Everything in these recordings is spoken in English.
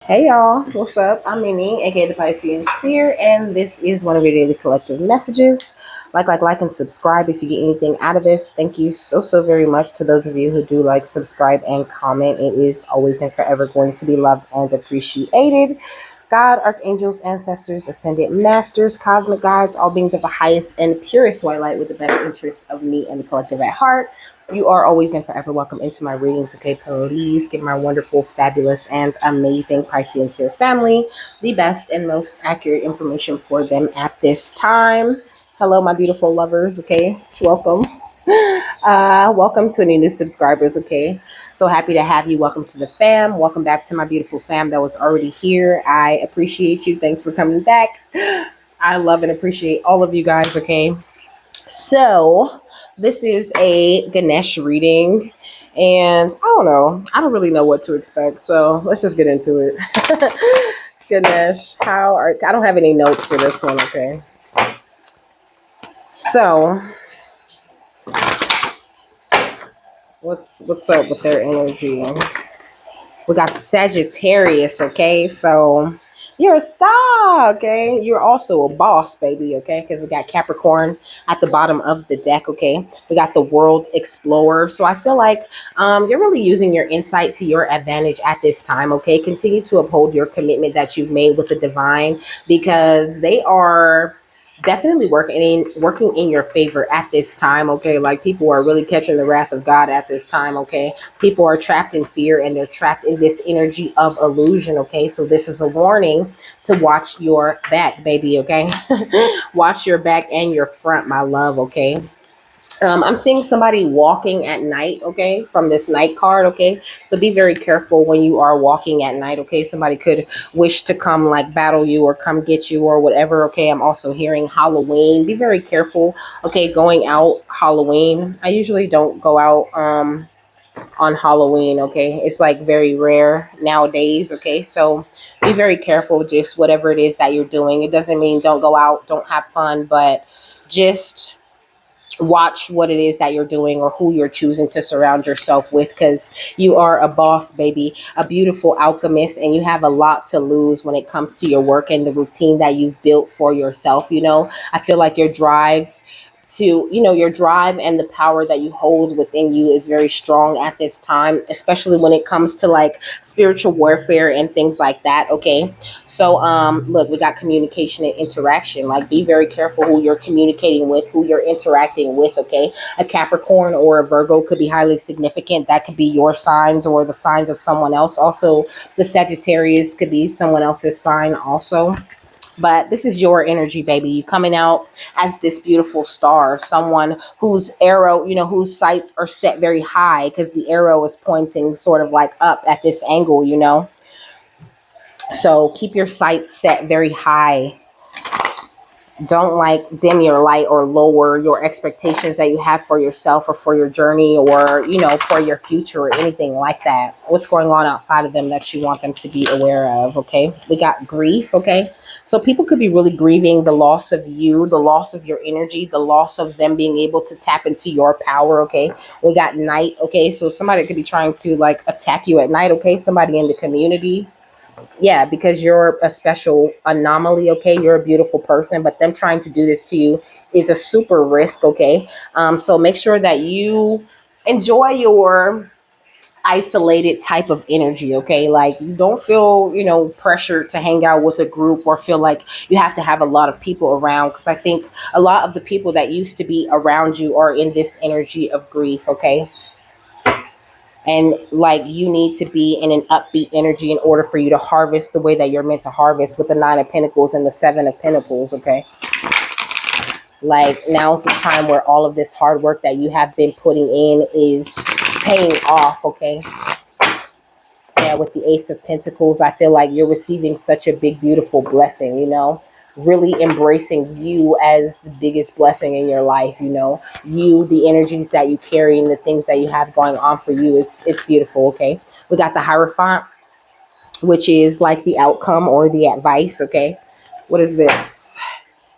Hey y'all, what's up? I'm Mimi, aka the Piscean Seer, and this is one of your daily collective messages. Like, and subscribe if you get anything out of this. Thank you so very much to those of you who do like, subscribe, and comment. It is always and forever going to be loved and appreciated. God, archangels, ancestors, ascended masters, cosmic guides, all beings of the highest and purest white light with the best interest of me and the collective at heart. You are always and forever welcome into my readings, okay? Please give my wonderful, fabulous, and amazing Piscean Seer family the best and most accurate information for them at this time. Hello, my beautiful lovers, okay? Welcome. Welcome to any new subscribers, okay? So happy to have you. Welcome to the fam. Welcome back to my beautiful fam that was already here. I appreciate you. Thanks for coming back. I love and appreciate all of you guys, okay? So, this is a Ganesh reading, and I don't know. I don't really know what to expect, so let's just get into it. Ganesh, I don't have any notes for this one, okay? So, what's up with their energy? We got the Sagittarius, okay? So you're a star, okay? You're also a boss, baby, okay? Because we got Capricorn at the bottom of the deck, okay? We got the World Explorer. So I feel like you're really using your insight to your advantage at this time, okay? Continue to uphold your commitment that you've made with the divine because they are definitely working in your favor at this time, okay? Like people are really catching the wrath of God at this time, okay? People are trapped in fear and they're trapped in this energy of illusion, okay? So this is a warning to watch your back, baby, okay? Watch your back and your front, my love, okay? I'm seeing somebody walking at night, okay, from this night card, okay? So be very careful when you are walking at night, okay? Somebody could wish to come like battle you or come get you or whatever, okay? I'm also hearing Halloween. Be very careful, okay, going out Halloween. I usually don't go out on Halloween, okay? It's like very rare nowadays, okay? So be very careful, just whatever it is that you're doing. It doesn't mean don't go out, don't have fun, but just watch what it is that you're doing or who you're choosing to surround yourself with because you are a boss, baby, a beautiful alchemist, and you have a lot to lose when it comes to your work and the routine that you've built for yourself. I feel like your drive and the power that you hold within you is very strong at this time, especially when it comes to like spiritual warfare and things like that, okay? So look, we got communication and interaction. Like be very careful who you're communicating with, who you're interacting with, okay? A Capricorn or a Virgo could be highly significant. That could be your signs or the signs of someone else. Also, the Sagittarius could be someone else's sign also. But this is your energy, baby. You coming out as this beautiful star, someone whose arrow, whose sights are set very high because the arrow is pointing sort of like up at this angle. So keep your sights set very high. Don't like dim your light or lower your expectations that you have for yourself or for your journey or, for your future or anything like that. What's going on outside of them that you want them to be aware of, okay? We got grief, okay? So people could be really grieving the loss of you, the loss of your energy, the loss of them being able to tap into your power, okay? We got night, okay? So somebody could be trying to like attack you at night, okay? Somebody in the community, yeah, because you're a special anomaly, okay? You're a beautiful person, but them trying to do this to you is a super risk, okay? So make sure that you enjoy your isolated type of energy, okay? Like you don't feel, pressure to hang out with a group or feel like you have to have a lot of people around because I think a lot of the people that used to be around you are in this energy of grief, okay? And like you need to be in an upbeat energy in order for you to harvest the way that you're meant to harvest with the Nine of Pentacles and the Seven of Pentacles, okay? Like now's the time where all of this hard work that you have been putting in is paying off, okay? Yeah, with the Ace of Pentacles, I feel like you're receiving such a big beautiful blessing, really embracing you as the biggest blessing in your life, you, the energies that you carry and the things that you have going on for you, it's beautiful, okay? We got the Hierophant, which is like the outcome or the advice, okay? What is this?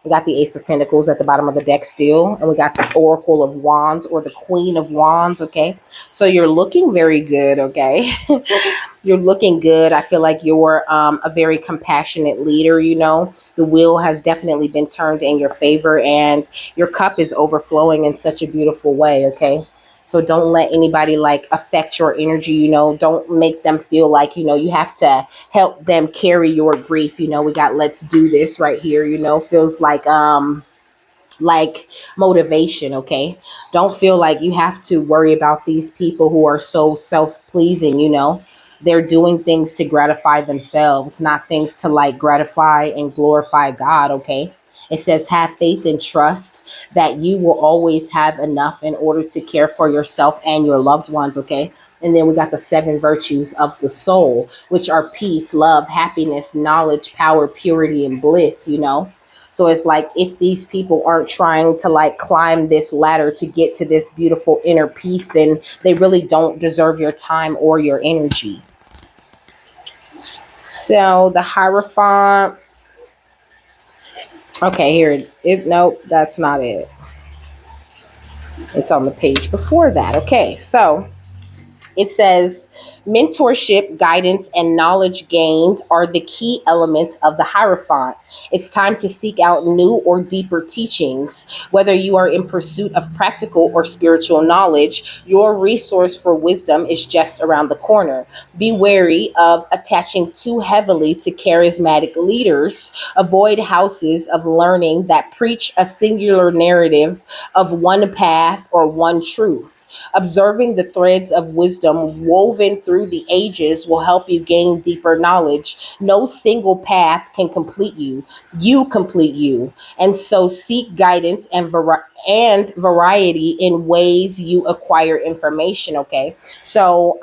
We got the Ace of Pentacles at the bottom of the deck still, and we got the Oracle of Wands or the Queen of Wands, okay? So you're looking very good, okay? You're looking good. I feel like you're a very compassionate leader, you know. The wheel has definitely been turned in your favor, and your cup is overflowing in such a beautiful way, okay? So don't let anybody like affect your energy, you know. Don't make them feel like, you know, you have to help them carry your grief. You know, we got let's do this right here, you know, feels like motivation, okay? Don't feel like you have to worry about these people who are so self-pleasing, you know. They're doing things to gratify themselves, not things to like gratify and glorify God, okay? It says have faith and trust that you will always have enough in order to care for yourself and your loved ones, okay? And then we got the seven virtues of the soul, which are peace, love, happiness, knowledge, power, purity, and bliss, you know. So it's like if these people aren't trying to like climb this ladder to get to this beautiful inner peace, then they really don't deserve your time or your energy. So the Hierophant. Okay, here it. Nope, that's not it. It's on the page before that. Okay, so it says mentorship, guidance, and knowledge gained are the key elements of the Hierophant. It's time to seek out new or deeper teachings. Whether you are in pursuit of practical or spiritual knowledge, your resource for wisdom is just around the corner. Be wary of attaching too heavily to charismatic leaders. Avoid houses of learning that preach a singular narrative of one path or one truth. Observing the threads of wisdom woven through the ages will help you gain deeper knowledge. No single path can complete you. You complete you. And so seek guidance and variety in ways you acquire information, okay? So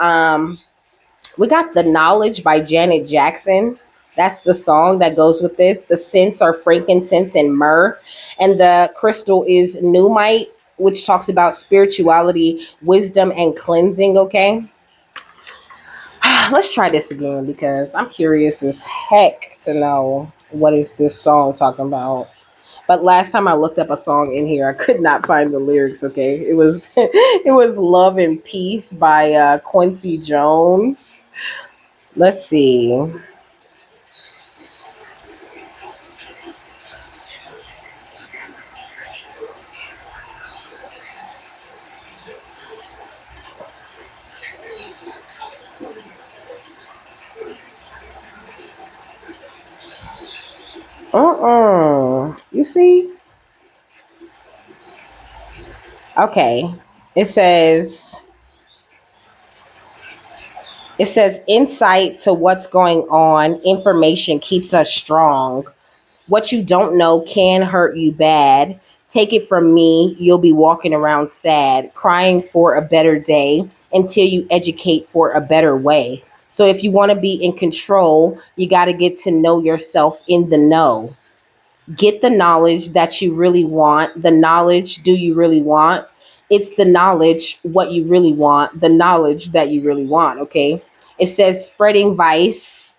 we got The Knowledge by Janet Jackson. That's the song that goes with this. The scents are frankincense and myrrh. And the crystal is Numite, which talks about spirituality, wisdom, and cleansing. Okay. Let's try this again because I'm curious as heck to know what is this song talking about. But last time I looked up a song in here, I could not find the lyrics. Okay, it was it was "Love and Peace" by Quincy Jones. Let's see. You see? Okay. It says it says insight to what's going on, information keeps us strong. What you don't know can hurt you bad. Take it from me, you'll be walking around sad, crying for a better day until you educate for a better way. So if you want to be in control, you got to get to know yourself in the know. Get the knowledge that you really want. The knowledge, do you really want? It's the knowledge, what you really want, the knowledge that you really want, okay? It says spreading vice,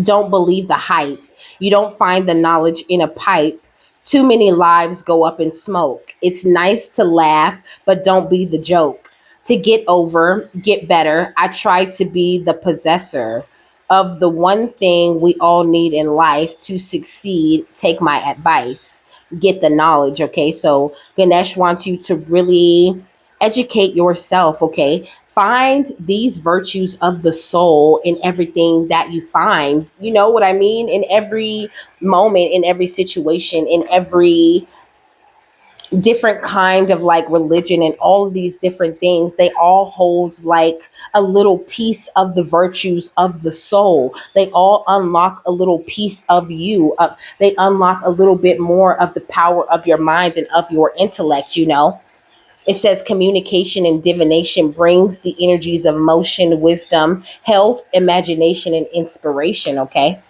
don't believe the hype. You don't find the knowledge in a pipe. Too many lives go up in smoke. It's nice to laugh, but don't be the joke. To get over, get better. I try to be the possessor of the one thing we all need in life to succeed. Take my advice. Get the knowledge, okay? So Ganesh wants you to really educate yourself, okay? Find these virtues of the soul in everything that you find. You know what I mean? In every moment, in every situation, in every different kind of like religion and all of these different things, they all hold like a little piece of the virtues of the soul. They all unlock a little piece of you. They unlock a little bit more of the power of your mind and of your intellect, you know. It says communication and divination brings the energies of motion, wisdom, health, imagination, and inspiration. Okay.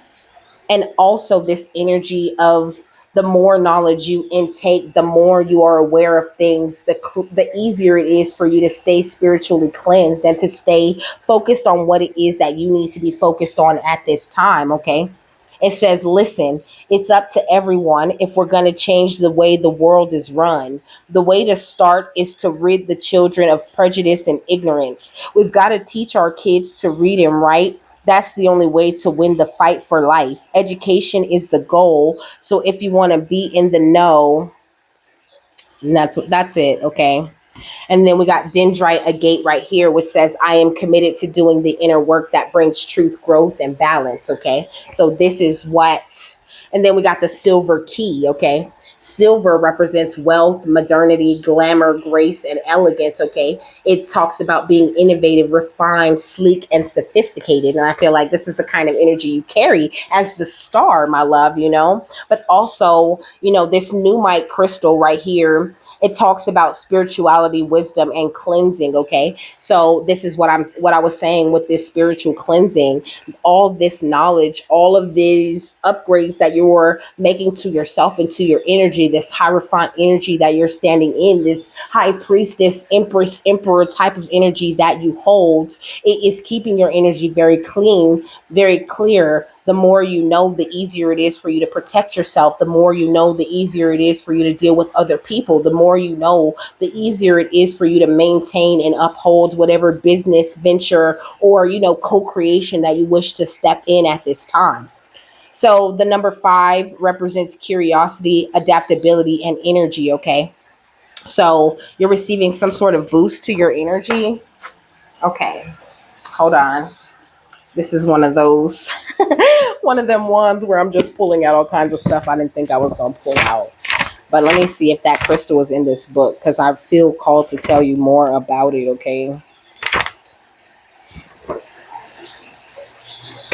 And also, this energy of the more knowledge you intake, the more you are aware of things, the easier it is for you to stay spiritually cleansed and to stay focused on what it is that you need to be focused on at this time. Okay. It says, listen, it's up to everyone if we're going to change the way the world is run. The way to start is to rid the children of prejudice and ignorance. We've got to teach our kids to read and write. That's the only way to win the fight for life. Education is the goal. So if you want to be in the know, that's it, okay? And then we got Dendrite Agate right here, which says, I am committed to doing the inner work that brings truth, growth, and balance. Okay. So this is what, and then we got the Silver Key. Okay. Silver represents wealth, modernity, glamour, grace, and elegance. Okay. It talks about being innovative, refined, sleek, and sophisticated. And I feel like this is the kind of energy you carry as the star, my love, But also, this Numite crystal right here, it talks about spirituality, wisdom, and cleansing. Okay, so this is what I was saying with this spiritual cleansing. All this knowledge, all of these upgrades that you're making to yourself and to your energy, this hierophant energy that you're standing in, this high priestess, empress, emperor type of energy that you hold, it is keeping your energy very clean, very clear. The more you know, the easier it is for you to protect yourself. The more you know, the easier it is for you to deal with other people. The more you know, the easier it is for you to maintain and uphold whatever business venture or, co-creation that you wish to step in at this time. So the number 5 represents curiosity, adaptability, and energy. Okay. So you're receiving some sort of boost to your energy. Okay. Hold on. This is one of those, one of them ones where I'm just pulling out all kinds of stuff I didn't think I was going to pull out. But let me see if that crystal is in this book because I feel called to tell you more about it, okay?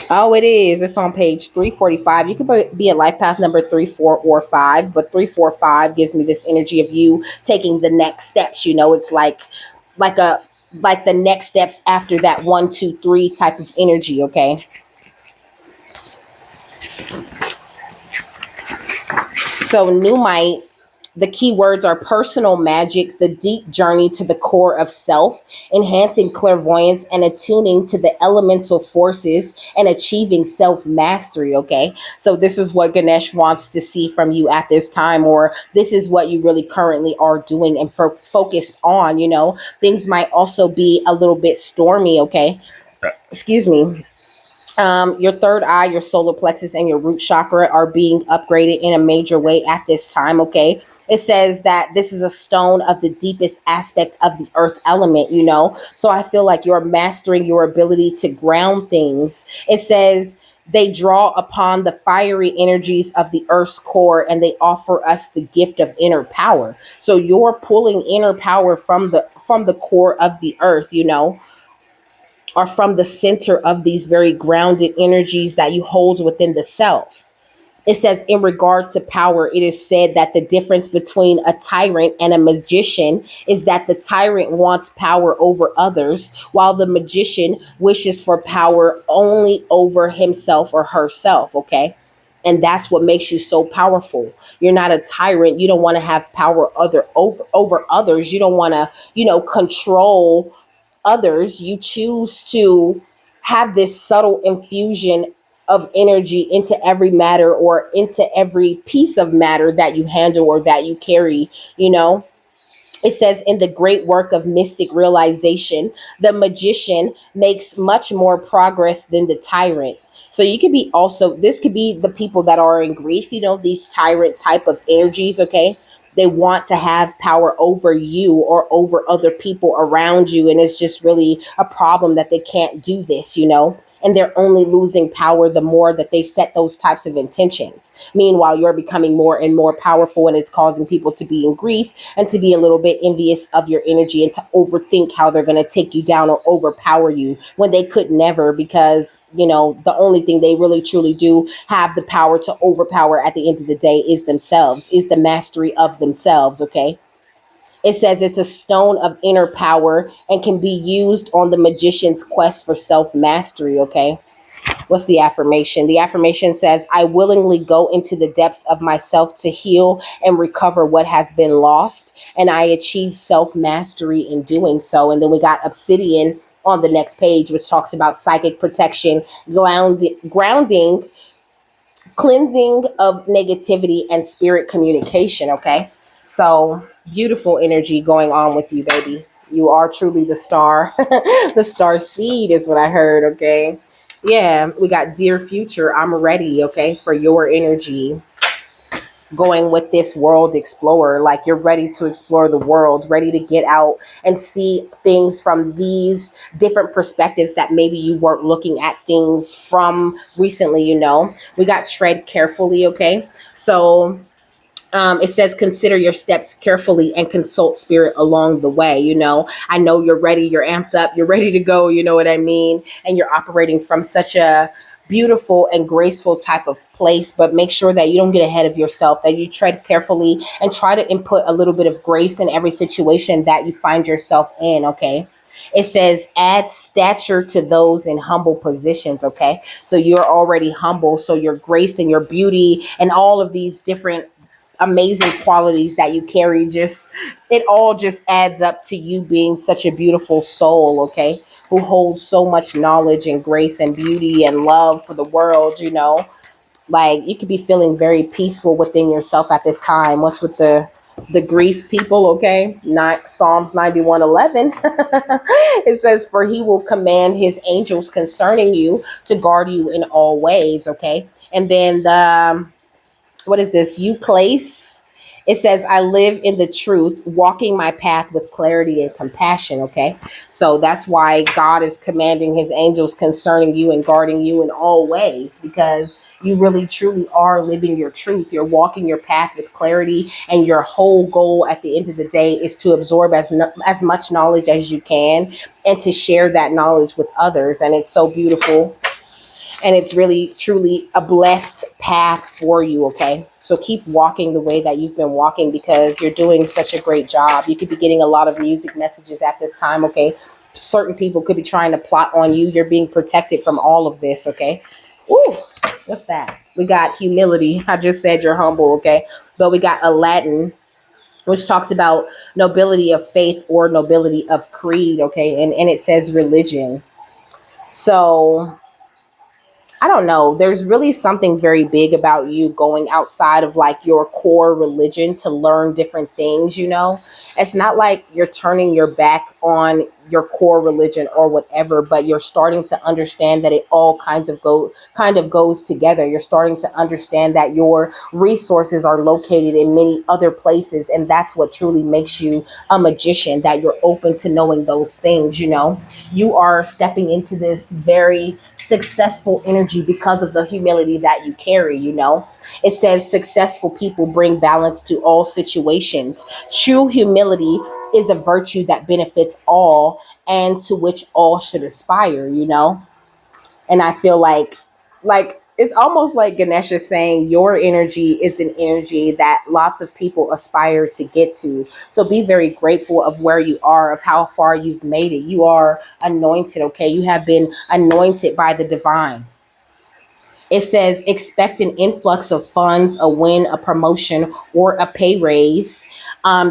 Oh, it is. It's on page 345. You could be at life path number 3, 4, or 5, but 3, 4, 5 gives me this energy of you taking the next steps. It's like a like the next steps after that 1, 2, 3 type of energy, okay? So Numite, the key words are personal magic, the deep journey to the core of self, enhancing clairvoyance and attuning to the elemental forces and achieving self mastery. Okay. So this is what Ganesh wants to see from you at this time, or this is what you really currently are doing and focused on. Things might also be a little bit stormy. Okay. Excuse me. Your third eye, your solar plexus, and your root chakra are being upgraded in a major way at this time. Okay. It says that this is a stone of the deepest aspect of the earth element. So I feel like you're mastering your ability to ground things. It says they draw upon the fiery energies of the earth's core and they offer us the gift of inner power. So you're pulling inner power from the core of the earth. Are from the center of these very grounded energies that you hold within the self. It says, in regard to power, it is said that the difference between a tyrant and a magician is that the tyrant wants power over others, while the magician wishes for power only over himself or herself. Okay. And that's what makes you so powerful. You're not a tyrant. You don't want to have power over others. You don't want to, control others. You choose to have this subtle infusion of energy into every matter or into every piece of matter that you handle or that you carry, you know. It says, in the great work of mystic realization, the magician makes much more progress than the tyrant. So you could be also, this could be the people that are in grief, these tyrant type of energies, okay? They want to have power over you or over other people around you. And it's just really a problem that they can't do this. And they're only losing power the more that they set those types of intentions. Meanwhile, you're becoming more and more powerful, and it's causing people to be in grief and to be a little bit envious of your energy and to overthink how they're going to take you down or overpower you when they could never, because, the only thing they really truly do have the power to overpower at the end of the day is themselves, is the mastery of themselves. Okay. It says it's a stone of inner power and can be used on the magician's quest for self mastery. Okay. What's the affirmation? The affirmation says, I willingly go into the depths of myself to heal and recover what has been lost. And I achieve self mastery in doing so. And then we got obsidian on the next page, which talks about psychic protection, grounding cleansing of negativity and spirit communication. Okay, so beautiful energy going on with you, baby. You are truly the star. The star seed is what I heard. Okay, yeah, we got dear future, I'm ready, okay, for your energy going with this world explorer. Like you're ready to explore the world, ready to get out and see things from these different perspectives that maybe you weren't looking at things from recently. We got tread carefully. Okay, so it says consider your steps carefully and consult spirit along the way. I know you're ready, you're amped up, you're ready to go, you know what I mean, and you're operating from such a beautiful and graceful type of place. But make sure that you don't get ahead of yourself, that you tread carefully and try to input a little bit of grace in every situation that you find yourself in. Okay, it says add stature to those in humble positions. Okay, so you're already humble, so your grace and your beauty and all of these different amazing qualities that you carry, just it all just adds up to you being such a beautiful soul. Okay, who holds so much knowledge and grace and beauty and love for the world. Like you could be feeling very peaceful within yourself at this time. What's with the grief, people? Okay, not Psalms 91:11. It says, for he will command his angels concerning you to guard you in all ways. Okay, and then the what is this? Euclase. It says, I live in the truth, walking my path with clarity and compassion. Okay. So that's why God is commanding his angels concerning you and guarding you in all ways, because you really truly are living your truth. You're walking your path with clarity, and your whole goal at the end of the day is to absorb as much knowledge as you can and to share that knowledge with others. And it's so beautiful, and it's really truly a blessed path for you. Okay, so keep walking the way that you've been walking, because you're doing such a great job. You could be getting a lot of music messages at this time. Okay, certain people could be trying to plot on you. You're being protected from all of this. Okay. Ooh, what's that? We got humility. I just said you're humble. Okay, but we got Aladdin, which talks about nobility of faith or nobility of creed. Okay, and it says religion. So I don't know. There's really something very big about you going outside of like your core religion to learn different things. It's not like you're turning your back on your core religion or whatever, but you're starting to understand that it all kind of goes together. You're starting to understand that your resources are located in many other places, and that's what truly makes you a magician, that you're open to knowing those things. You are stepping into this very successful energy because of the humility that you carry. It says successful people bring balance to all situations. True humility is a virtue that benefits all and to which all should aspire. And I feel like it's almost like Ganesh is saying your energy is an energy that lots of people aspire to get to. So be very grateful of where you are, of how far you've made it. You are anointed. Okay, you have been anointed by the divine. It says expect an influx of funds, a win, a promotion, or a pay raise.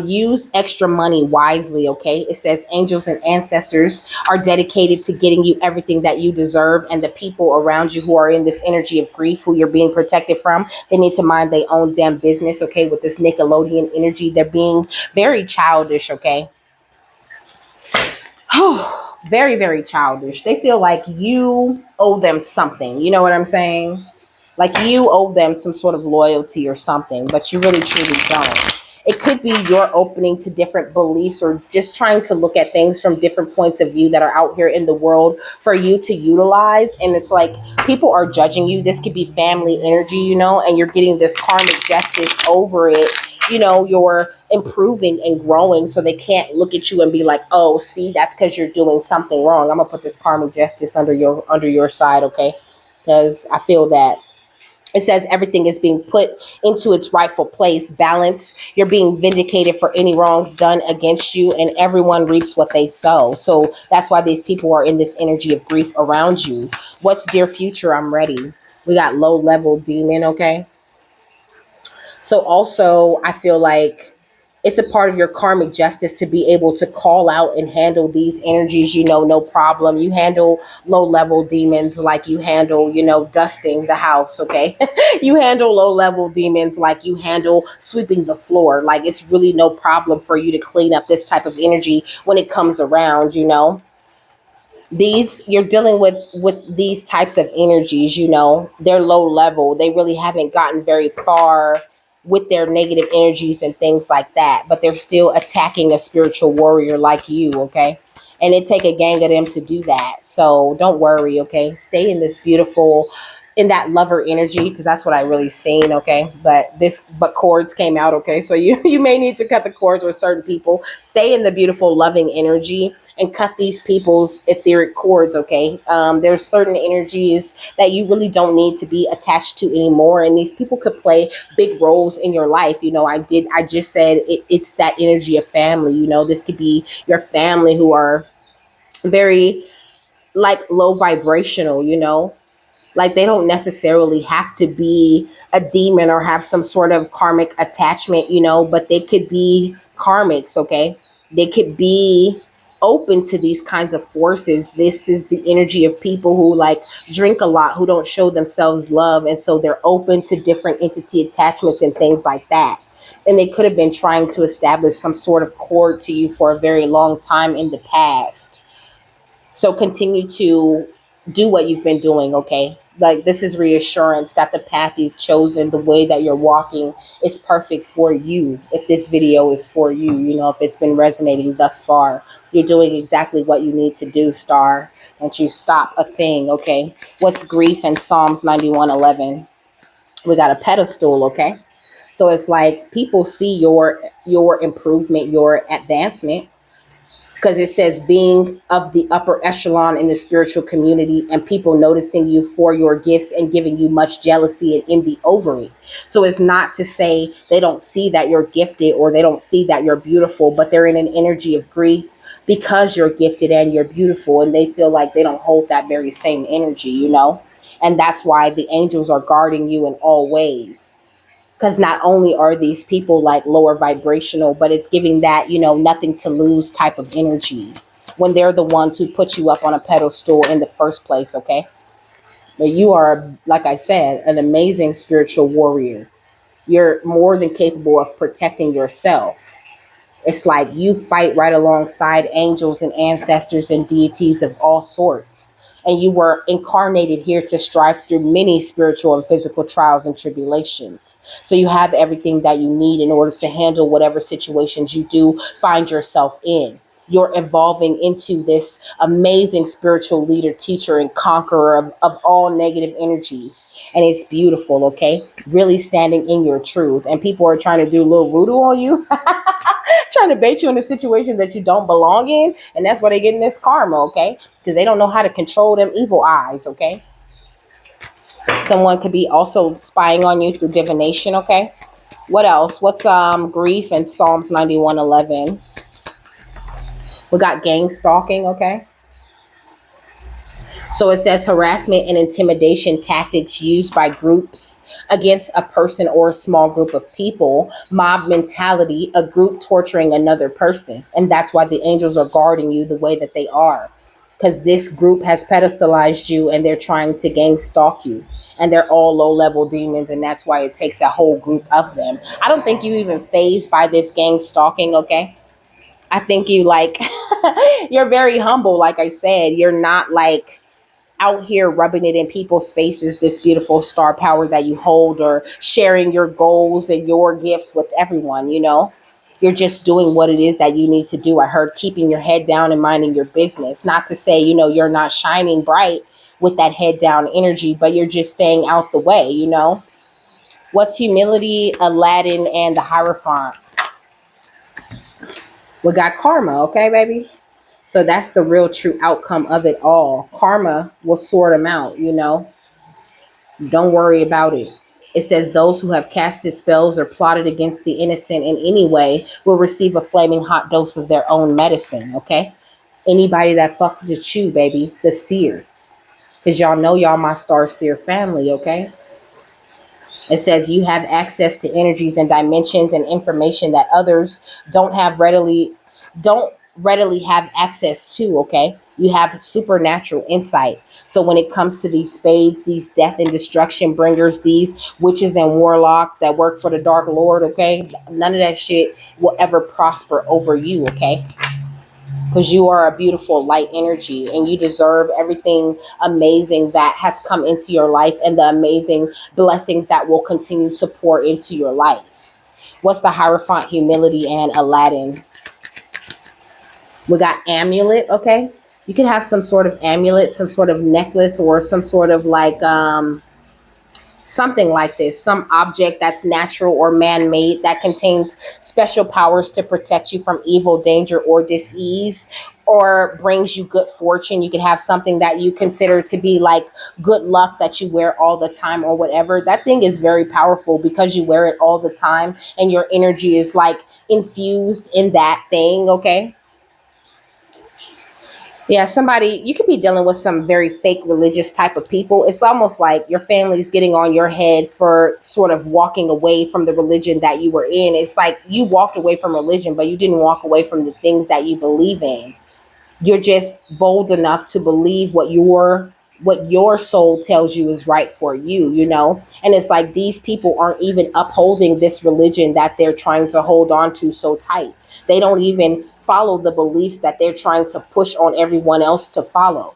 Use extra money wisely. Okay. It says angels and ancestors are dedicated to getting you everything that you deserve, and the people around you who are in this energy of grief, who you're being protected from, they need to mind their own damn business. Okay. With this Nickelodeon energy, they're being very childish. Okay. Very, very childish. They feel like you owe them something. You know what I'm saying? Like you owe them some sort of loyalty or something, but you really truly don't. It could be your opening to different beliefs, or just trying to look at things from different points of view that are out here in the world for you to utilize. And it's like people are judging you. This could be family energy, and you're getting this karmic justice over it. You're improving and growing, so they can't look at you and be like, oh, see, that's because you're doing something wrong. I'm gonna put this karmic justice under your side. Okay, because I feel that it says everything is being put into its rightful place. Balance. You're being vindicated for any wrongs done against you, and everyone reaps what they sow. So that's why these people are in this energy of grief around you. What's dear future? I'm ready. We got low level demon. Okay. So also, I feel like It's a part of your karmic justice to be able to call out and handle these energies, no problem. You handle low level demons like you handle, dusting the house, okay? You handle low level demons like you handle sweeping the floor. Like, it's really no problem for you to clean up this type of energy when it comes around. These, you're dealing with these types of energies, they're low level. They really haven't gotten very far with their negative energies and things like that, but they're still attacking a spiritual warrior like you, okay? And it take a gang of them to do that. So don't worry, okay? Stay in this beautiful, in that lover energy, because that's what I really seen, okay? But cords came out, okay? So you you may need to cut the cords with certain people. Stay in the beautiful loving energy and cut these people's etheric cords, okay? There's certain energies that you really don't need to be attached to anymore, and these people could play big roles in your life. I just said it's that energy of family. This could be your family who are very, like, low vibrational, like, they don't necessarily have to be a demon or have some sort of karmic attachment, but they could be karmics, okay? They could be open to these kinds of forces. This is the energy of people who, like, drink a lot, who don't show themselves love, and so they're open to different entity attachments and things like that. And they could have been trying to establish some sort of cord to you for a very long time in the past. So continue to do what you've been doing, okay? Like, this is reassurance that the path you've chosen, the way that you're walking, is perfect for you. If this video is for you, if it's been resonating thus far, you're doing exactly what you need to do, star. Don't you stop a thing, okay? What's grief in Psalms 91:11? We got a pedestal, okay? So it's like people see your improvement, your advancement, because it says being of the upper echelon in the spiritual community and people noticing you for your gifts and giving you much jealousy and envy over it. So it's not to say they don't see that you're gifted or they don't see that you're beautiful, but they're in an energy of grief because you're gifted and you're beautiful, and they feel like they don't hold that very same energy. And that's why the angels are guarding you in all ways, because not only are these people like lower vibrational, but it's giving that, nothing to lose type of energy when they're the ones who put you up on a pedestal in the first place, okay? But you are, like I said, an amazing spiritual warrior. You're more than capable of protecting yourself. It's like you fight right alongside angels and ancestors and deities of all sorts. And you were incarnated here to strive through many spiritual and physical trials and tribulations. So you have everything that you need in order to handle whatever situations you do find yourself in. You're evolving into this amazing spiritual leader, teacher, and conqueror of all negative energies. And it's beautiful, okay? Really standing in your truth. And people are trying to do a little voodoo on you. Trying to bait you in a situation that you don't belong in, and that's why they get in this karma, okay? Because they don't know how to control them evil eyes, okay? Someone could be also spying on you through divination, okay? What else? What's grief in Psalms 91:11? We got gang stalking, okay? So it says harassment and intimidation tactics used by groups against a person or a small group of people. Mob mentality, a group torturing another person. And that's why the angels are guarding you the way that they are. Because this group has pedestalized you and they're trying to gang stalk you. And they're all low level demons, and that's why it takes a whole group of them. I don't think you even phased by this gang stalking, okay? I think you like, you're very humble, like I said. You're not like out here rubbing it in people's faces, this beautiful star power that you hold, or sharing your goals and your gifts with everyone. You're just doing what it is that you need to do. I heard keeping your head down and minding your business. Not to say, you're not shining bright with that head down energy, but you're just staying out the way. What's humility, Aladdin, and the Hierophant? We got karma, okay, baby? So that's the real true outcome of it all. Karma will sort them out. Don't worry about it. It says those who have casted spells or plotted against the innocent in any way will receive a flaming hot dose of their own medicine, okay? Anybody that fucked with you, baby, the seer. Because y'all know y'all my star seer family, okay? It says you have access to energies and dimensions and information that others don't have readily don't readily have access to, okay? You have supernatural insight. So when it comes to these spades, these death and destruction bringers, these witches and warlocks that work for the dark lord, okay? None of that shit will ever prosper over you, okay? Because you are a beautiful light energy and you deserve everything amazing that has come into your life and the amazing blessings that will continue to pour into your life. What's the Hierophant? Humility and Aladdin. We got amulet, okay? You can have some sort of amulet, some sort of necklace, or some sort of like something like this, some object that's natural or man-made that contains special powers to protect you from evil, danger, or disease, or brings you good fortune. You could have something that you consider to be like good luck that you wear all the time or whatever. That thing is very powerful because you wear it all the time and your energy is like infused in that thing, okay? Yeah, somebody, you could be dealing with some very fake religious type of people. It's almost like your family's getting on your head for sort of walking away from the religion that you were in. It's like you walked away from religion, but you didn't walk away from the things that you believe in. You're just bold enough to believe what your soul tells you is right for you, you know? And it's like these people aren't even upholding this religion that they're trying to hold on to so tight. They don't even follow the beliefs that they're trying to push on everyone else to follow.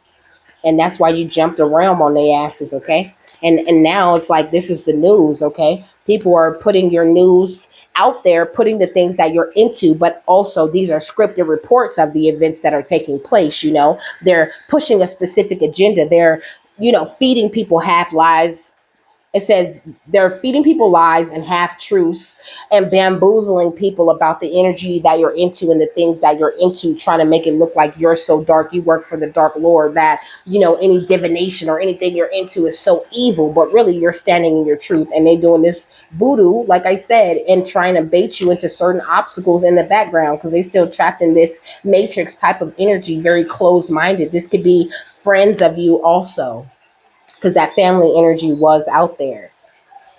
And that's why you jumped around on their asses, okay? And now it's like this is the news, okay? People are putting your news out there, putting the things that you're into, but also these are scripted reports of the events that are taking place, you know? They're pushing a specific agenda. They're, feeding people half lies. It says they're feeding people lies and half truths and bamboozling people about the energy that you're into and the things that you're into, trying to make it look like you're so dark. You work for the dark lord, that, any divination or anything you're into is so evil, but really you're standing in your truth. And they doing this voodoo, like I said, and trying to bait you into certain obstacles in the background because they still trapped in this matrix type of energy, very closed minded. This could be friends of you also, because that family energy was out there.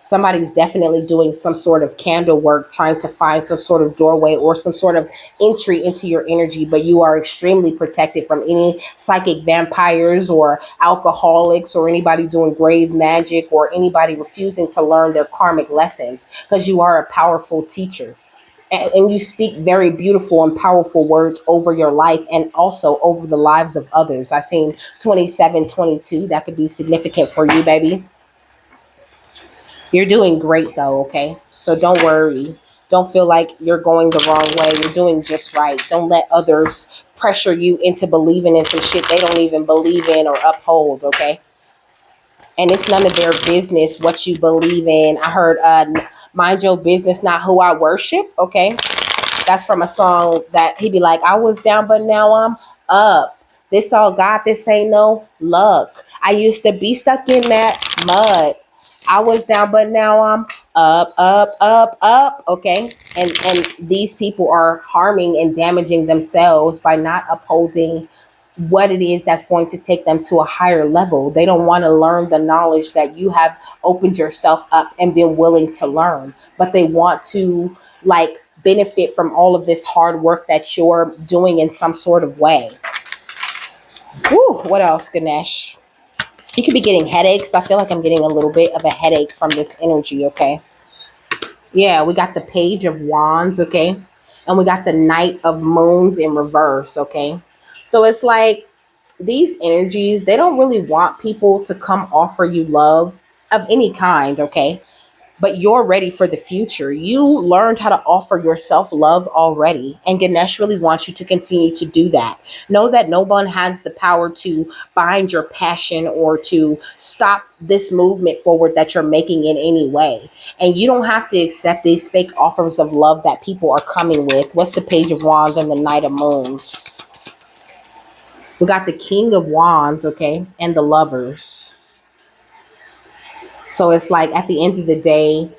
Somebody's definitely doing some sort of candle work, trying to find some sort of doorway or some sort of entry into your energy, but you are extremely protected from any psychic vampires or alcoholics or anybody doing grave magic or anybody refusing to learn their karmic lessons, because you are a powerful teacher. And you speak very beautiful and powerful words over your life and also over the lives of others. I seen 2722. That could be significant for you, baby. You're doing great though, okay? So don't worry. Don't feel like you're going the wrong way. You're doing just right. Don't let others pressure you into believing in some shit they don't even believe in or uphold, okay? And it's none of their business what you believe in. I heard mind your business, not who I worship, okay? That's from a song that he'd be like, I was down, but now I'm up. This all God, this ain't no luck. I used to be stuck in that mud. I was down, but now I'm up, up, up, up. Okay. And these people are harming and damaging themselves by not upholding what it is that's going to take them to a higher level. They don't want to learn the knowledge that you have opened yourself up and been willing to learn, but they want to like benefit from all of this hard work that you're doing in some sort of way. Woo, what else, Ganesh? You could be getting headaches. I feel like I'm getting a little bit of a headache from this energy, okay? Yeah, we got the Page of Wands, okay? And we got the Knight of Moons in reverse, okay? So it's like these energies, they don't really want people to come offer you love of any kind, okay? But you're ready for the future. You learned how to offer yourself love already. And Ganesh really wants you to continue to do that. Know that no one has the power to bind your passion or to stop this movement forward that you're making in any way. And you don't have to accept these fake offers of love that people are coming with. What's the Page of Wands and the Knight of Moons? We got the King of Wands, okay, and the Lovers. So it's like at the end of the day,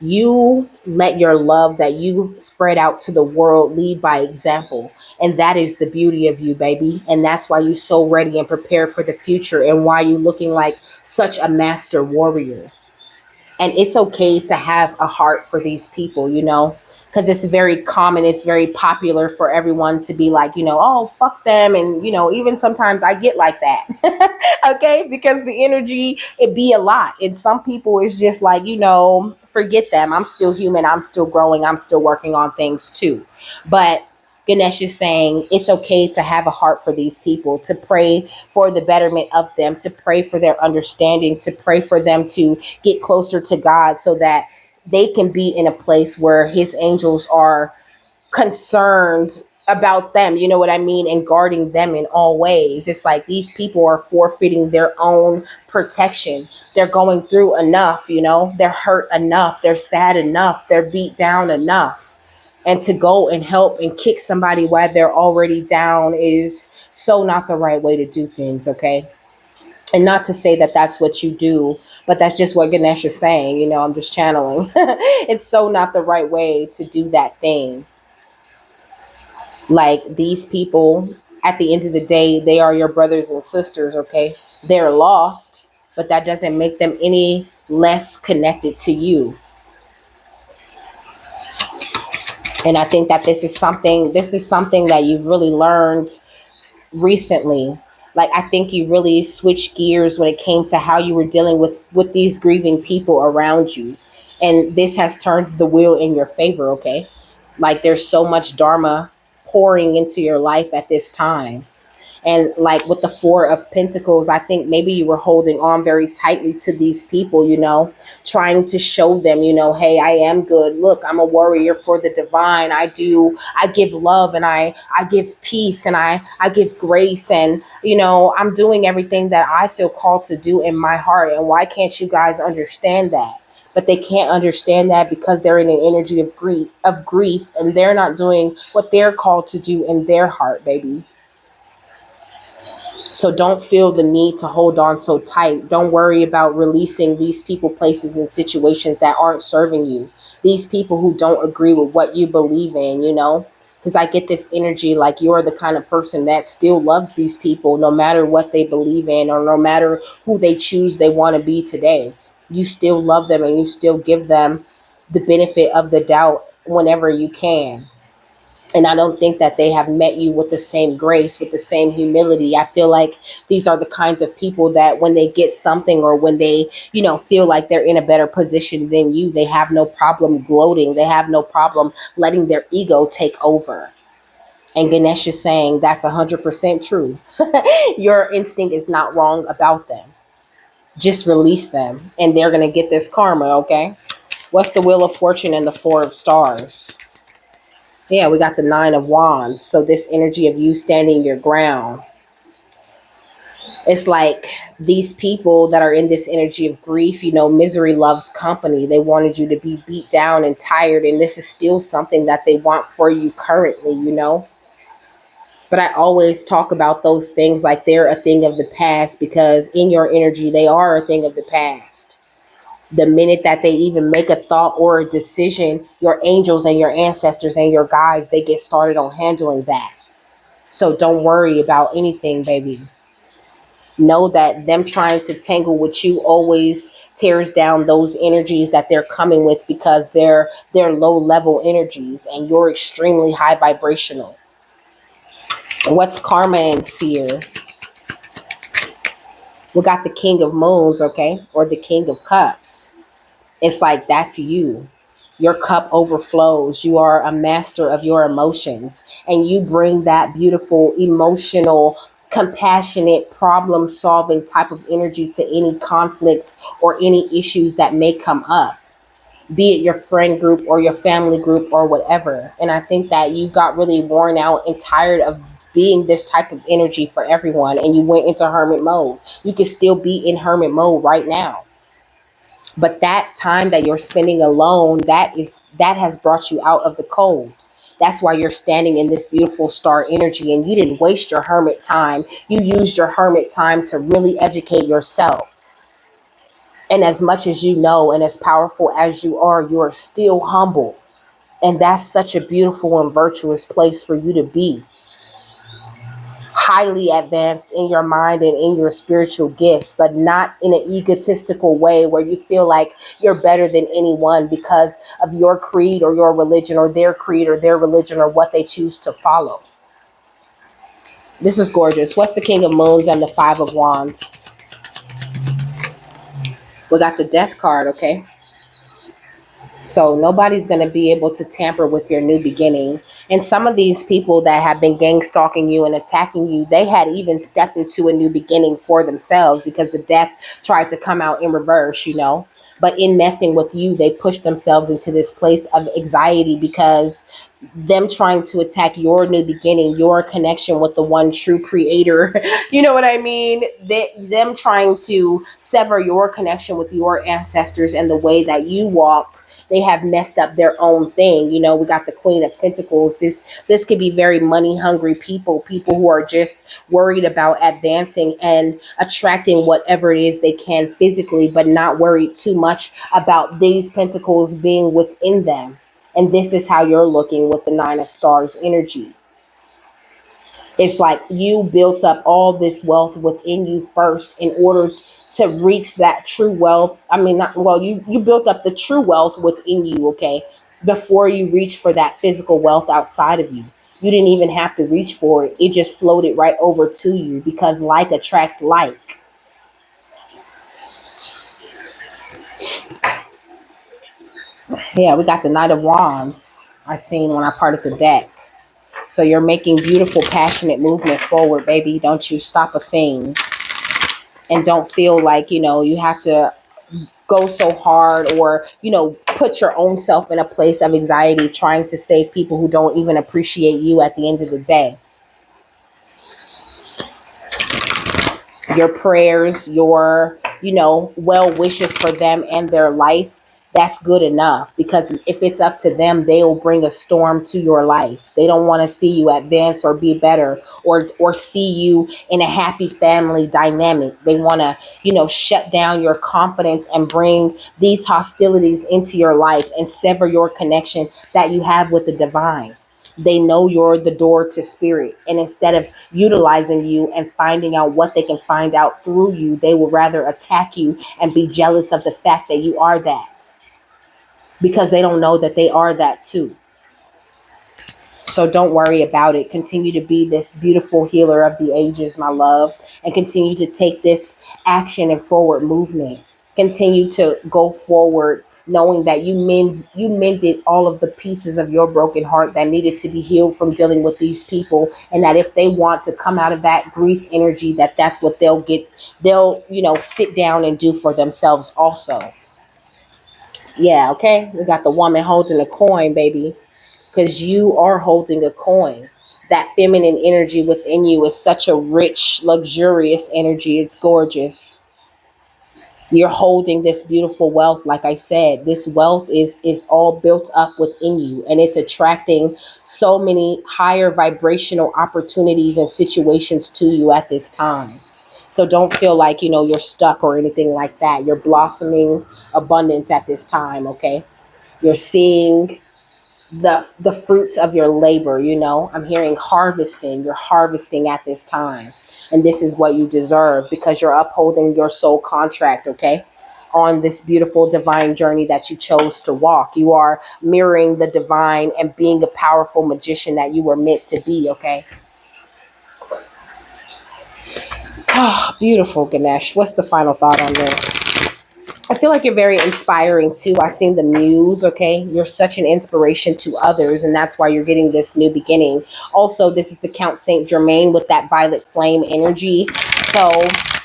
you let your love that you spread out to the world lead by example. And that is the beauty of you, baby. And that's why you're so ready and prepared for the future and why you're looking like such a master warrior. And it's okay to have a heart for these people, because it's very common, it's very popular for everyone to be like, oh, fuck them. And, even sometimes I get like that. Okay, because the energy, it be a lot. And some people is just like, forget them. I'm still human. I'm still growing. I'm still working on things too. But Ganesh is saying it's okay to have a heart for these people, to pray for the betterment of them, to pray for their understanding, to pray for them to get closer to God so that they can be in a place where his angels are concerned about them, you know what I mean, and guarding them in all ways. It's like these people are forfeiting their own protection. They're going through enough, they're hurt enough, they're sad enough, they're beat down enough. And to go and help and kick somebody while they're already down is so not the right way to do things, okay? And not to say that that's what you do, but that's just what Ganesh is saying. I'm just channeling. It's so not the right way to do that thing. Like these people, at the end of the day, they are your brothers and sisters, okay? They're lost, but that doesn't make them any less connected to you. And I think that this is something that you've really learned recently. Like I think you really switched gears when it came to how you were dealing with these grieving people around you. And this has turned the wheel in your favor, okay? Like there's so much dharma pouring into your life at this time. And like with the Four of Pentacles, I think maybe you were holding on very tightly to these people, trying to show them, hey, I am good. Look, I'm a warrior for the divine. I give love, and I give peace, and I give grace. And, I'm doing everything that I feel called to do in my heart. And why can't you guys understand that? But they can't understand that because they're in an energy of grief, and they're not doing what they're called to do in their heart, baby. So don't feel the need to hold on so tight. Don't worry about releasing these people, places, and situations that aren't serving you. These people who don't agree with what you believe in. Because I get this energy like you're the kind of person that still loves these people no matter what they believe in or no matter who they choose they want to be today. You still love them and you still give them the benefit of the doubt whenever you can. And I don't think that they have met you with the same grace, with the same humility. I feel like these are the kinds of people that when they get something or when they, feel like they're in a better position than you, they have no problem gloating. They have no problem letting their ego take over. And Ganesh is saying that's 100% true. Your instinct is not wrong about them. Just release them and they're going to get this karma, okay? What's the Wheel of Fortune and the Four of Stars? Yeah, we got the Nine of Wands. So this energy of you standing your ground. It's like these people that are in this energy of grief, misery loves company. They wanted you to be beat down and tired. And this is still something that they want for you currently. But I always talk about those things like they're a thing of the past because in your energy, they are a thing of the past. The minute that they even make a thought or a decision, your angels and your ancestors and your guides, they get started on handling that. So don't worry about anything, baby. Know that them trying to tangle with you always tears down those energies that they're coming with because they're low level energies and you're extremely high vibrational. What's karma and seer? We got the King of Moons, okay? Or the King of Cups. It's like that's you. Your cup overflows. You are a master of your emotions. And you bring that beautiful, emotional, compassionate, problem solving type of energy to any conflict or any issues that may come up, be it your friend group or your family group or whatever. And I think that you got really worn out and tired of being this type of energy for everyone and you went into hermit mode. You can still be in hermit mode right now, but that time that you're spending alone, that has brought you out of the cold. That's why you're standing in this beautiful star energy and you didn't waste your hermit time. You used your hermit time to really educate yourself. And as much as you know and as powerful as you are still humble. And that's such a beautiful and virtuous place for you to be. highly advanced in your mind and in your spiritual gifts, but not in an egotistical way where you feel like you're better than anyone because of your creed or your religion or their creed or their religion or what they choose to follow. This is gorgeous. What's the King of Moons and the Five of Wands? We got the Death card, okay? So nobody's going to be able to tamper with your new beginning. And some of these people that have been gang stalking you and attacking you, they had even stepped into a new beginning for themselves because the death tried to come out in reverse, you know. But in messing with you, they pushed themselves into this place of anxiety because them trying to attack your new beginning, your connection with the one true creator. You know what I mean? Them trying to sever your connection with your ancestors and the way that you walk, they have messed up their own thing. You know, we got the Queen of Pentacles. This could be very money hungry people, people who are just worried about advancing and attracting whatever it is they can physically, but not worried too much about these pentacles being within them. And this is how you're looking with the Nine of Stars energy. It's like you built up all this wealth within you first in order to reach that true wealth. I mean, not well, you built up the true wealth within you, okay, before you reach for that physical wealth outside of you. You didn't even have to reach for it. It just floated right over to you because like attracts like. Yeah, we got the Knight of Wands. I seen when I parted the deck. So you're making beautiful, passionate movement forward, baby. Don't you stop a thing. And don't feel like, you know, you have to go so hard or, you know, put your own self in a place of anxiety trying to save people who don't even appreciate you at the end of the day. Your prayers, your, you know, well wishes for them and their life, that's good enough because if it's up to them, they'll bring a storm to your life. They don't want to see you advance or be better or see you in a happy family dynamic. They want to, you know, shut down your confidence and bring these hostilities into your life and sever your connection that you have with the divine. They know you're the door to spirit. And instead of utilizing you and finding out what they can find out through you, they will rather attack you and be jealous of the fact that you are that because they don't know that they are that too. So don't worry about it. Continue to be this beautiful healer of the ages, my love, and continue to take this action and forward movement. Continue to go forward knowing that you mended all of the pieces of your broken heart that needed to be healed from dealing with these people, and that if they want to come out of that grief energy, that that's what they'll get. They'll, you know, sit down and do for themselves also. Yeah, okay. We got the woman holding a coin, baby, because you are holding a coin. That feminine energy within you is such a rich, luxurious energy. It's gorgeous. You're holding this beautiful wealth. Like I said, this wealth is all built up within you, and it's attracting so many higher vibrational opportunities and situations to you at this time. So don't feel like, you know, you're stuck or anything like that. You're blossoming abundance at this time, okay? You're seeing the fruits of your labor. You know, I'm hearing harvesting. You're harvesting at this time, and this is what you deserve because you're upholding your soul contract, okay, on this beautiful divine journey that you chose to walk. You are mirroring the divine and being the powerful magician that you were meant to be, okay. Ah, beautiful, Ganesh. What's the final thought on this? I feel like you're very inspiring too. I seen the muse, okay? You're such an inspiration to others, and that's why you're getting this new beginning. Also, this is the Count Saint Germain with that violet flame energy. So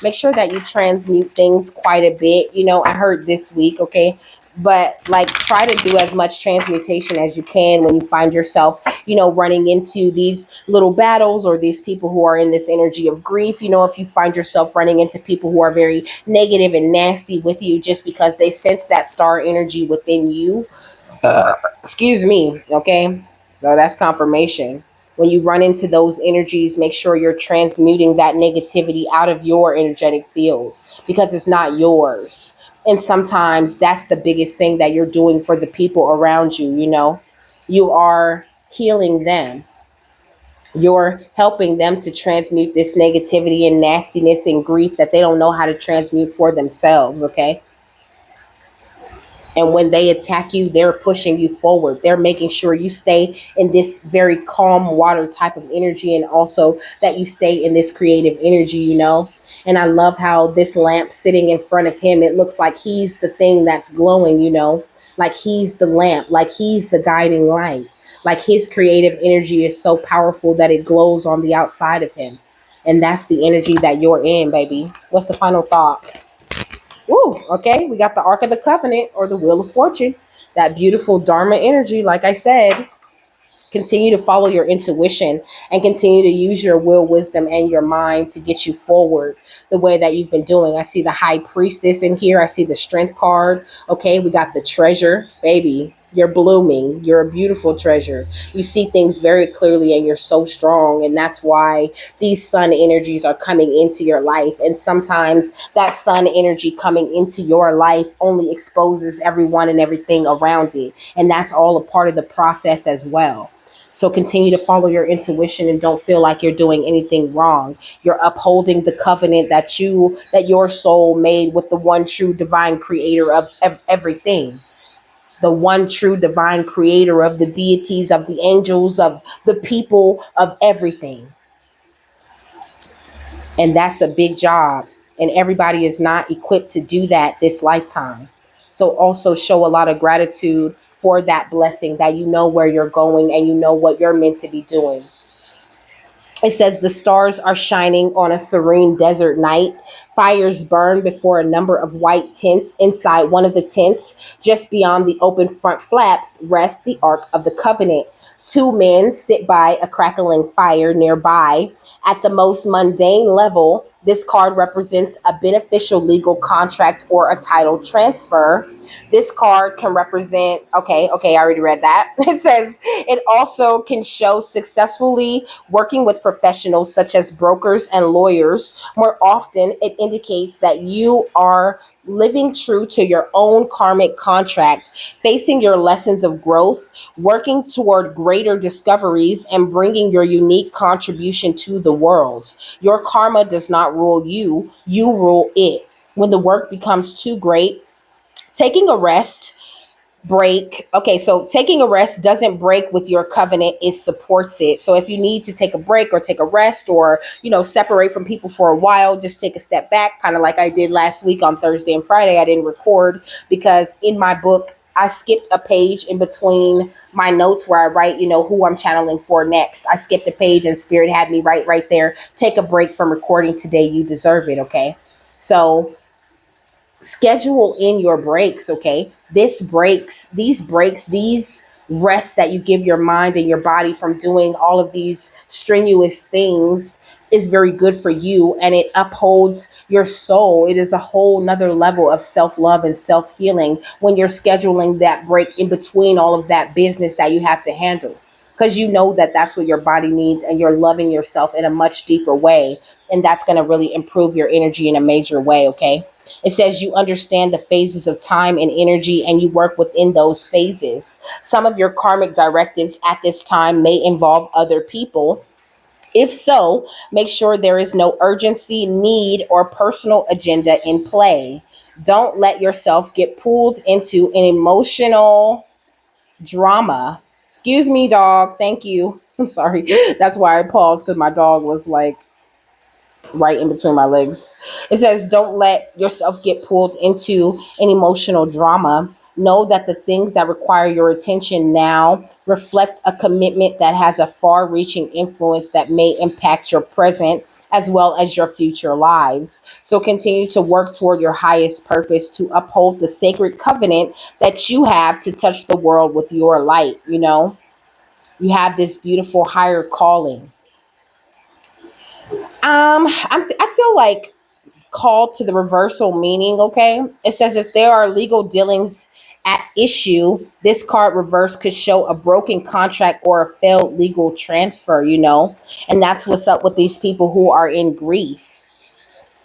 make sure that you transmute things quite a bit. You know, I heard this week, okay? But like try to do as much transmutation as you can when you find yourself, you know, running into these little battles or these people who are in this energy of grief. You know, if you find yourself running into people who are very negative and nasty with you just because they sense that star energy within you, excuse me, okay? So that's confirmation. When you run into those energies, make sure you're transmuting that negativity out of your energetic field because it's not yours. And sometimes that's the biggest thing that you're doing for the people around you, you know? You are healing them. You're helping them to transmute this negativity and nastiness and grief that they don't know how to transmute for themselves, okay? And when they attack you, they're pushing you forward. They're making sure you stay in this very calm water type of energy, and also that you stay in this creative energy, you know? And I love how this lamp sitting in front of him, it looks like he's the thing that's glowing, you know? Like he's the lamp, like he's the guiding light. Like his creative energy is so powerful that it glows on the outside of him. And that's the energy that you're in, baby. What's the final thought? Woo, okay, we got the Ark of the Covenant or the Wheel of Fortune. That beautiful Dharma energy, like I said. Continue to follow your intuition and continue to use your will, wisdom, and your mind to get you forward the way that you've been doing. I see the High Priestess in here. I see the Strength card. Okay, we got the Treasure. Baby, you're blooming. You're a beautiful treasure. You see things very clearly and you're so strong. And that's why these sun energies are coming into your life. And sometimes that sun energy coming into your life only exposes everyone and everything around it. And that's all a part of the process as well. So continue to follow your intuition and don't feel like you're doing anything wrong. You're upholding the covenant that your soul made with the one true divine creator of everything. The one true divine creator of the deities, of the angels, of the people, of everything. And that's a big job. And everybody is not equipped to do that this lifetime. So also show a lot of gratitude for that blessing, that you know where you're going and you know what you're meant to be doing. It says the stars are shining on a serene desert night. Fires burn before a number of white tents. Inside one of the tents, just beyond the open front flaps, rests the Ark of the Covenant. Two men sit by a crackling fire nearby. At the most mundane level, this card represents a beneficial legal contract or a title transfer. This card can represent, okay, I already read that. It says it also can show successfully working with professionals such as brokers and lawyers. More often, it indicates that you are living true to your own karmic contract, facing your lessons of growth, working toward greater discoveries, and bringing your unique contribution to the world. Your karma does not rule you, you rule it. When the work becomes too great, taking a rest break. Okay, so taking a rest doesn't break with your covenant, it supports it. So if you need to take a break or take a rest or, separate from people for a while, just take a step back, kind of like I did last week on Thursday and Friday. I didn't record because in my book, I skipped a page in between my notes where I write, who I'm channeling for next. I skipped a page and Spirit had me write right there. Take a break from recording today. You deserve it. Okay. So schedule in your breaks, okay? These rests that you give your mind and your body from doing all of these strenuous things is very good for you, and it upholds your soul. It is a whole nother level of self-love and self-healing when you're scheduling that break in between all of that business that you have to handle, because you know that that's what your body needs, and you're loving yourself in a much deeper way, and that's going to really improve your energy in a major way, okay? It says you understand the phases of time and energy and you work within those phases. Some of your karmic directives at this time may involve other people. If so, make sure there is no urgency, need, or personal agenda in play. Don't let yourself get pulled into an emotional drama. Excuse me, dog. Thank you. I'm sorry. That's why I paused, because my dog was like right in between my legs. It says, don't let yourself get pulled into an emotional drama. Know that the things that require your attention now reflect a commitment that has a far reaching influence that may impact your present as well as your future lives. So continue to work toward your highest purpose to uphold the sacred covenant that you have to touch the world with your light. You have this beautiful higher calling. I feel like called to the reversal meaning, okay? It says if there are legal dealings at issue, this card reverse could show a broken contract or a failed legal transfer. And that's what's up with these people who are in grief.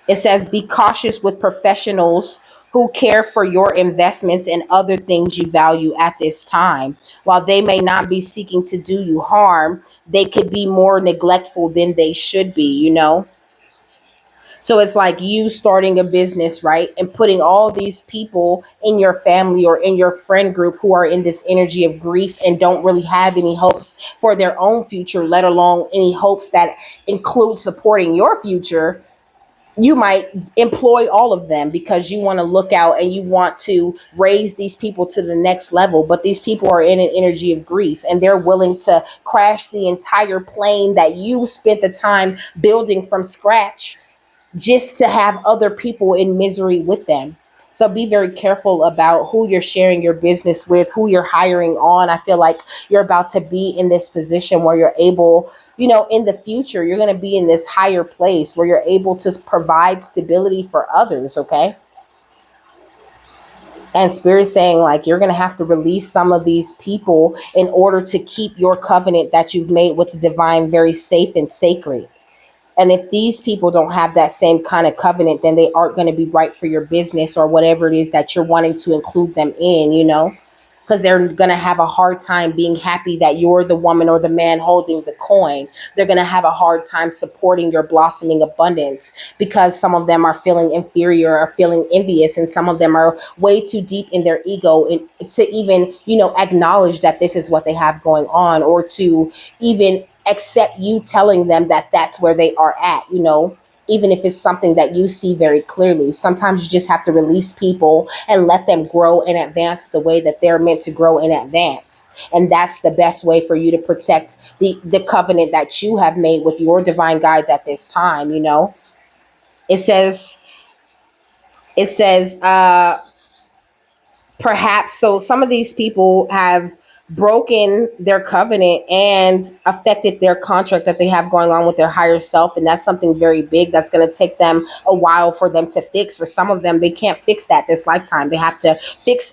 It says be cautious with professionals who care for your investments and other things you value at this time. While they may not be seeking to do you harm, they could be more neglectful than they should be, you know? So it's like you starting a business, right? And putting all these people in your family or in your friend group who are in this energy of grief and don't really have any hopes for their own future, let alone any hopes that include supporting your future. You might employ all of them because you want to look out and you want to raise these people to the next level. But these people are in an energy of grief and they're willing to crash the entire plane that you spent the time building from scratch just to have other people in misery with them. So be very careful about who you're sharing your business with, who you're hiring on. I feel like you're about to be in this position where you're able, you know, in the future, you're going to be in this higher place where you're able to provide stability for others, okay? And Spirit saying, like, you're going to have to release some of these people in order to keep your covenant that you've made with the divine very safe and sacred. And if these people don't have that same kind of covenant, then they aren't going to be right for your business or whatever it is that you're wanting to include them in, you know, because they're going to have a hard time being happy that you're the woman or the man holding the coin. They're going to have a hard time supporting your blossoming abundance because some of them are feeling inferior or feeling envious. And some of them are way too deep in their ego to even, you know, acknowledge that this is what they have going on or to even accept you telling them that that's where they are at, you know, even if it's something that you see very clearly. Sometimes you just have to release people and let them grow and advance the way that they're meant to grow and advance. And that's the best way for you to protect the covenant that you have made with your divine guides at this time, you know. It says, it says, perhaps so some of these people have broken their covenant and affected their contract that they have going on with their higher self, and that's something very big that's going to take them a while for them to fix. For some of them, they can't fix that this lifetime. They have to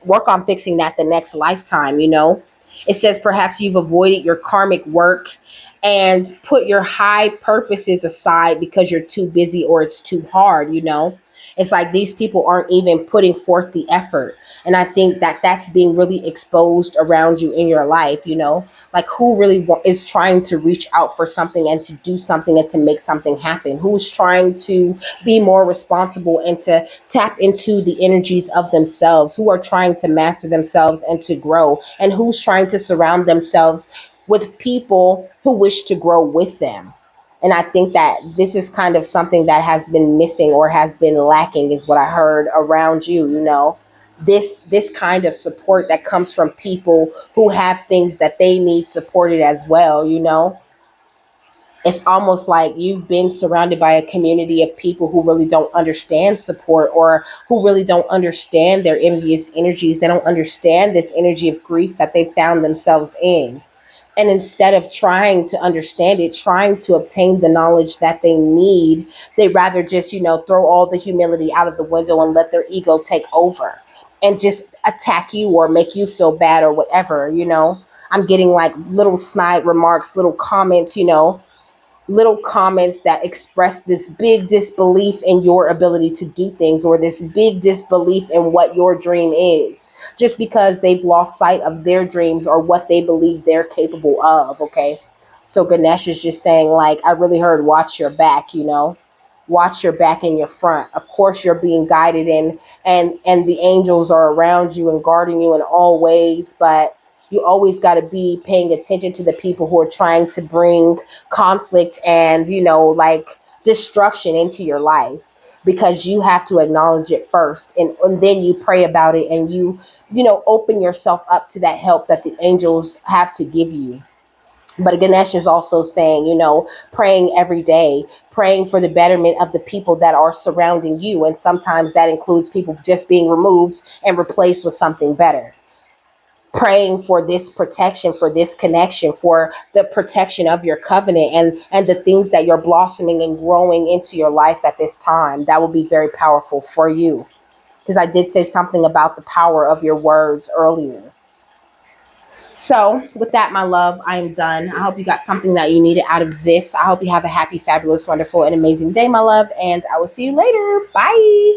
work on fixing that the next lifetime, you know. It says perhaps you've avoided your karmic work and put your high purposes aside because you're too busy or it's too hard, you know. It's like these people aren't even putting forth the effort. And I think that that's being really exposed around you in your life, you know, like who really is trying to reach out for something and to do something and to make something happen, who's trying to be more responsible and to tap into the energies of themselves, who are trying to master themselves and to grow, and who's trying to surround themselves with people who wish to grow with them. And I think that this is kind of something that has been missing or has been lacking, is what I heard around you, you know. This kind of support that comes from people who have things that they need supported as well, you know. It's almost like you've been surrounded by a community of people who really don't understand support, or who really don't understand their envious energies. They don't understand this energy of grief that they found themselves in. And instead of trying to understand it, trying to obtain the knowledge that they need, they rather just, you know, throw all the humility out of the window and let their ego take over and just attack you or make you feel bad or whatever, you know. I'm getting like little snide remarks, little comments, you know, little comments that express this big disbelief in your ability to do things, or this big disbelief in what your dream is, just because they've lost sight of their dreams or what they believe they're capable of. Okay. So Ganesh is just saying, like, I really heard watch your back, you know, watch your back and your front. Of course you're being guided in, and the angels are around you and guarding you in all ways, but you always got to be paying attention to the people who are trying to bring conflict and, you know, like destruction into your life, because you have to acknowledge it first, and then you pray about it, and you know, open yourself up to that help that the angels have to give you. But Ganesh is also saying, you know, praying every day, praying for the betterment of the people that are surrounding you. And sometimes that includes people just being removed and replaced with something better. Praying for this protection, for this connection, for the protection of your covenant, and the things that you're blossoming and growing into your life at this time. That will be very powerful for you, because I did say something about the power of your words earlier. So with that, my love, I am done. I hope you got something that you needed out of this. I hope you have a happy, fabulous, wonderful, and amazing day, my love, and I will see you later. Bye.